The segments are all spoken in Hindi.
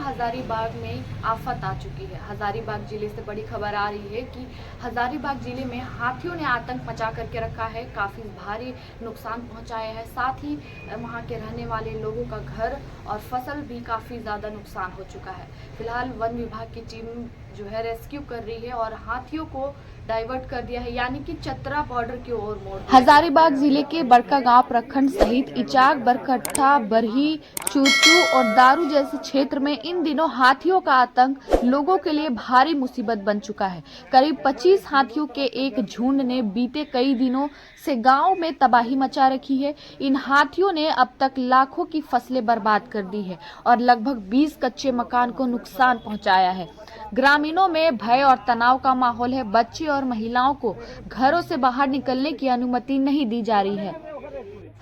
हजारीबाग में आफत आ चुकी है। हजारीबाग जिले से बड़ी खबर आ रही है कि हजारीबाग जिले में हाथियों ने आतंक मचा करके रखा है, काफी भारी नुकसान पहुंचाया है। साथ ही वहां के रहने वाले लोगों का घर और फसल भी काफी ज्यादा नुकसान हो चुका है। फिलहाल वन विभाग की टीम जो है रेस्क्यू कर रही है और हाथियों को डाइवर्ट कर दिया है, यानी कि चतरा बॉर्डर की ओर मोड़ दिया। हजारीबाग जिले के बड़कागांव प्रखंड सहित इचाक, बरकट्ठा, बरही, चूचू और दारू जैसे क्षेत्र में इन दिनों हाथियों का आतंक लोगों के लिए भारी मुसीबत बन चुका है। करीब 25 हाथियों के एक झुंड ने बीते कई दिनों से गांव में तबाही मचा रखी है। इन हाथियों ने अब तक लाखों की फसलें बर्बाद कर दी है और लगभग 20 कच्चे मकान को नुकसान पहुंचाया है। ग्रामीणों में भय और तनाव का माहौल है। बच्चे और महिलाओं को घरों से बाहर निकलने की अनुमति नहीं दी जा रही है।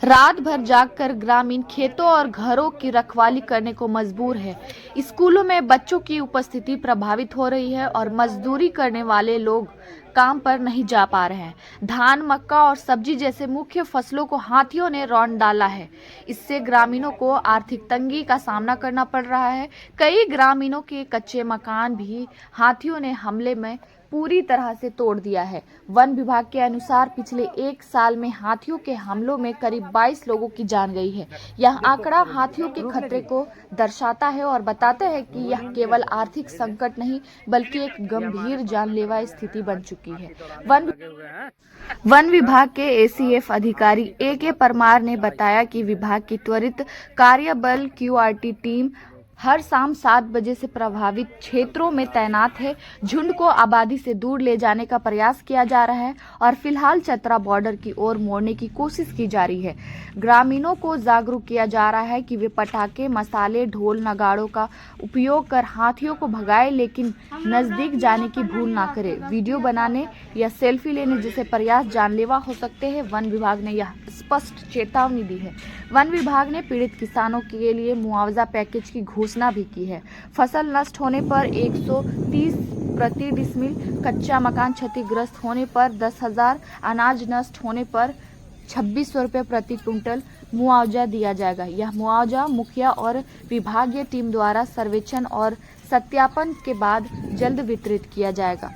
रात भर जागकर ग्रामीण खेतों और घरों की रखवाली करने को मजबूर है। स्कूलों में बच्चों की उपस्थिति प्रभावित हो रही है और मजदूरी करने वाले लोग काम पर नहीं जा पा रहे हैं। धान, मक्का और सब्जी जैसे मुख्य फसलों को हाथियों ने रौंद डाला है। इससे ग्रामीणों को आर्थिक तंगी का सामना करना पड़ रहा है। कई ग्रामीणों के कच्चे मकान भी हाथियों ने हमले में पूरी तरह से तोड़ दिया है। वन विभाग के अनुसार पिछले 1 साल में हाथियों के हमलों में करीब 22 लोगों की जान गई है। यह आंकड़ा हाथियों के खतरे को दर्शाता है और बताते हैं कि यह केवल आर्थिक संकट नहीं बल्कि एक गंभीर जानलेवा स्थिति बन चुकी है। वन विभाग के एसीएफ अधिकारी ए.के. परमार ने बताया कि विभाग की त्वरित कार्यबल क्यूआरटी टीम हर शाम 7 बजे से प्रभावित क्षेत्रों में तैनात है। झुंड को आबादी से दूर ले जाने का प्रयास किया जा रहा है और फिलहाल चतरा बॉर्डर की ओर मोड़ने की कोशिश की जा रही है। ग्रामीणों को जागरूक किया जा रहा है कि वे पटाखे, मसाले, ढोल, नगाड़ों का उपयोग कर हाथियों को भगाए, लेकिन नजदीक जाने की भूल ना करें। वीडियो बनाने या सेल्फी लेने जैसे प्रयास जानलेवा हो सकते हैं। वन विभाग ने यह स्पष्ट चेतावनी दी है। वन विभाग ने पीड़ित किसानों के लिए मुआवजा पैकेज की घोषणा भी की है। फसल नष्ट होने पर 130 प्रति डिसमिल, कच्चा मकान क्षतिग्रस्त होने पर 10,000, अनाज नष्ट होने पर 2600 रुपये प्रति क्विंटल मुआवजा दिया जाएगा। यह मुआवजा मुखिया और विभागीय टीम द्वारा सर्वेक्षण और सत्यापन के बाद जल्द वितरित किया जाएगा।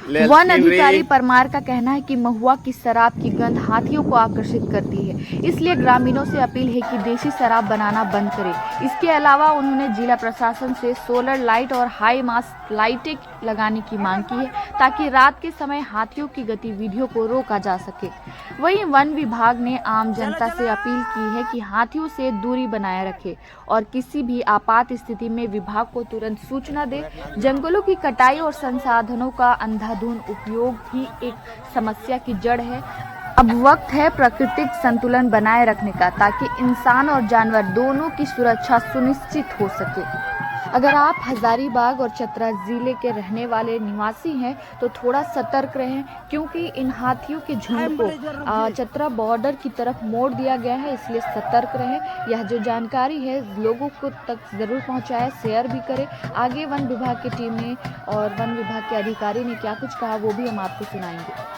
वन अधिकारी परमार का कहना है कि महुआ की शराब की गंध हाथियों को आकर्षित करती है, इसलिए ग्रामीणों से अपील है कि देशी शराब बनाना बंद करें। इसके अलावा उन्होंने जिला प्रशासन से सोलर लाइट और हाई मास्ट लाइटें लगाने की मांग की है ताकि रात के समय हाथियों की गतिविधियों को रोका जा सके। वहीं वन विभाग ने आम जनता से अपील की है कि हाथियों से दूरी बनाए रखे और किसी भी आपात स्थिति में विभाग को तुरंत सूचना दे। जंगलों की कटाई और संसाधनों का अंधाधुंध उपयोग भी एक समस्या की जड़ है। अब वक्त है प्राकृतिक संतुलन बनाए रखने का ताकि इंसान और जानवर दोनों की सुरक्षा सुनिश्चित हो सके। अगर आप हजारीबाग और चतरा जिले के रहने वाले निवासी हैं तो थोड़ा सतर्क रहें, क्योंकि इन हाथियों के झुंड को चतरा बॉर्डर की तरफ मोड़ दिया गया है, इसलिए सतर्क रहें। यह जो जानकारी है लोगों को तक जरूर पहुंचाएं, शेयर भी करें। आगे वन विभाग की टीम ने और वन विभाग के अधिकारी ने क्या कुछ कहा वो भी हम आपको सुनाएंगे।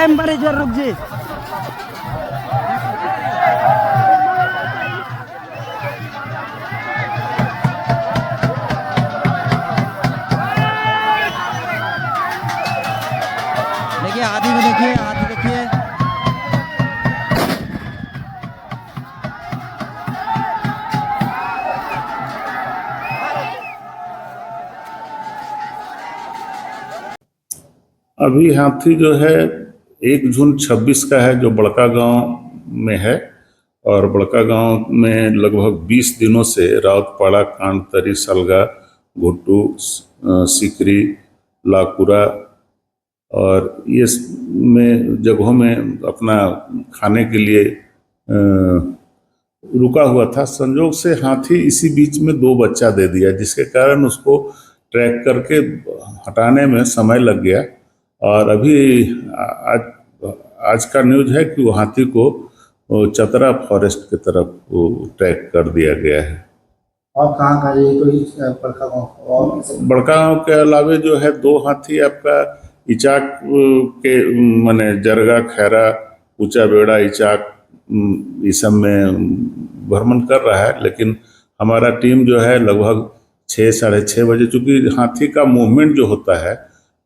बड़े जोर रुक जी। देखिए हाथी को देखिए, हाथी देखिए। अभी हाथी जो है एक झुंड 26 का है जो बड़कागांव में है और बड़कागांव में लगभग 20 दिनों से राउतपाड़ा, कांडतरी, सलगा, घुट्टू, सिकरी, लाकुरा और ये में जगहों में अपना खाने के लिए रुका हुआ था। संजोग से हाथी इसी बीच में 2 बच्चा दे दिया, जिसके कारण उसको ट्रैक करके हटाने में समय लग गया। और अभी आज का न्यूज़ है कि वो हाथी को चतरा फॉरेस्ट की तरफ ट्रैक कर दिया गया है। और कहाँ कहाँ ये तो इस बड़का गाँव और बड़का गांव के अलावे जो है 2 हाथी आपका इचाक के माने जरगा, खैरा, ऊंचा बेड़ा, इचाक इस सब में भ्रमण कर रहा है। लेकिन हमारा टीम जो है लगभग 6 साढ़े 6 बजे, चूँकि हाथी का मूवमेंट जो होता है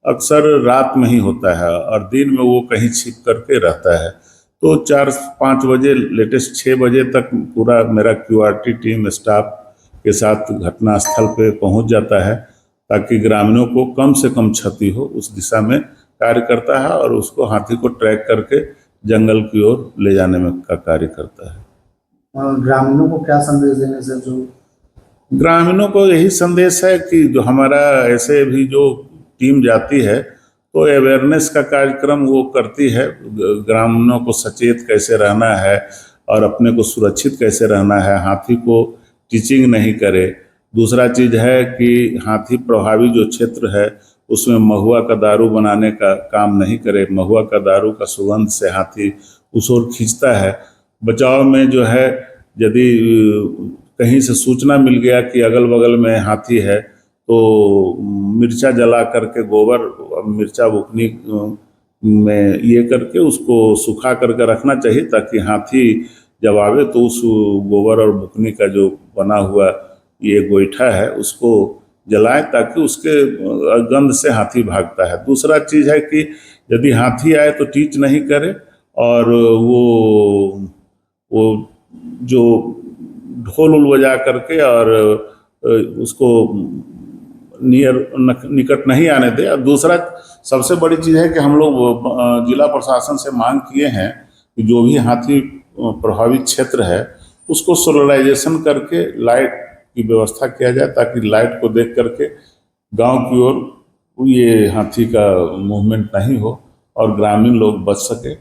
अक्सर रात में ही होता है और दिन में वो कहीं छिप करके रहता है, तो 4-5 बजे लेटेस्ट 6 बजे तक पूरा मेरा QRT टीम स्टाफ के साथ घटना स्थल पे पहुंच जाता है, ताकि ग्रामीणों को कम से कम क्षति हो, उस दिशा में कार्य करता है और उसको हाथी को ट्रैक करके जंगल की ओर ले जाने में का कार्य करता है। ग्रामीणों को क्या संदेश देने से जो ग्रामीणों को यही संदेश है कि जो हमारा ऐसे भी जो टीम जाती है तो अवेयरनेस का कार्यक्रम वो करती है, ग्रामीणों को सचेत कैसे रहना है और अपने को सुरक्षित कैसे रहना है, हाथी को टीचिंग नहीं करे। दूसरा चीज़ है कि हाथी प्रभावी जो क्षेत्र है उसमें महुआ का दारू बनाने का काम नहीं करे। महुआ का दारू का सुगंध से हाथी उस ओर खींचता है। बचाव में जो है यदि कहीं से सूचना मिल गया कि अगल बगल में हाथी है तो मिर्चा जला करके, गोबर मिर्चा बुकनी में ये करके उसको सुखा करके रखना चाहिए, ताकि हाथी जब आवे तो उस गोबर और बुकनी का जो बना हुआ ये गोईठा है उसको जलाए, ताकि उसके गंध से हाथी भागता है। दूसरा चीज़ है कि यदि हाथी आए तो टीच नहीं करे और वो जो ढोल उल बजा करके और उसको निकट नहीं आने दे। और दूसरा सबसे बड़ी चीज़ है कि हम लोग जिला प्रशासन से मांग किए हैं कि जो भी हाथी प्रभावित क्षेत्र है उसको सोलराइजेशन करके लाइट की व्यवस्था किया जाए, ताकि लाइट को देख करके गांव की ओर ये हाथी का मूवमेंट नहीं हो और ग्रामीण लोग बच सके।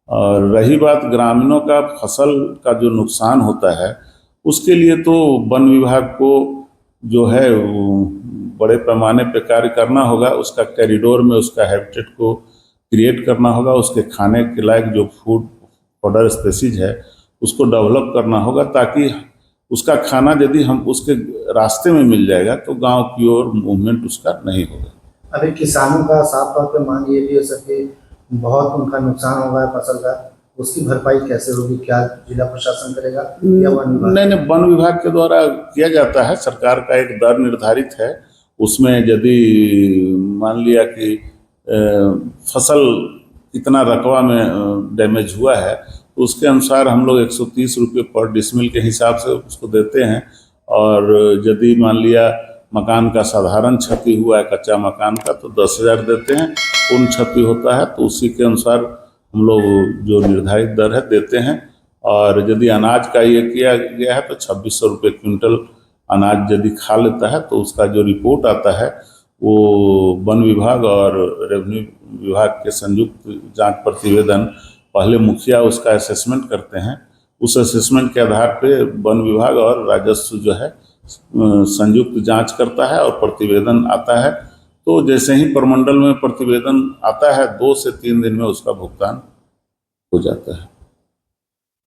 और रही बात ग्रामीणों का फसल का जो नुकसान होता है, उसके लिए तो वन विभाग को जो है बड़े पैमाने पे कार्य करना होगा। उसका कॉरिडोर में उसका हैबिटेट को क्रिएट करना होगा, उसके खाने के लायक जो फूड फॉडर स्पेसीज है उसको डेवलप करना होगा, ताकि उसका खाना यदि हम उसके रास्ते में मिल जाएगा तो गांव की ओर मूवमेंट उसका नहीं होगा। अभी किसानों का साफ तौर पे मांग ये भी है सर कि बहुत उनका नुकसान हो गया फसल का, उसकी भरपाई कैसे होगी? क्या जिला प्रशासन करेगा या वन विभाग? नहीं, वन विभाग के द्वारा किया जाता है। सरकार का एक दर निर्धारित है, उसमें यदि मान लिया कि फसल कितना रकबा में डैमेज हुआ है तो उसके अनुसार हम लोग 130 रुपये पर डिसमिल के हिसाब से उसको देते हैं। और यदि मान लिया मकान का साधारण क्षति हुआ है, कच्चा मकान का, तो 10,000 देते हैं। पूर्ण क्षति होता है तो उसी के अनुसार हम लोग जो निर्धारित दर है देते हैं। और यदि अनाज का ये किया गया है तो 2600 रुपये क्विंटल अनाज यदि खा लेता है तो उसका जो रिपोर्ट आता है वो वन विभाग और रेवेन्यू विभाग के संयुक्त जांच प्रतिवेदन, पहले मुखिया उसका असेसमेंट करते हैं, उस असेसमेंट के आधार पे वन विभाग और राजस्व जो है संयुक्त जांच करता है और प्रतिवेदन आता है। तो जैसे ही प्रमंडल में प्रतिवेदन आता है 2 से 3 दिन में उसका भुगतान हो जाता है।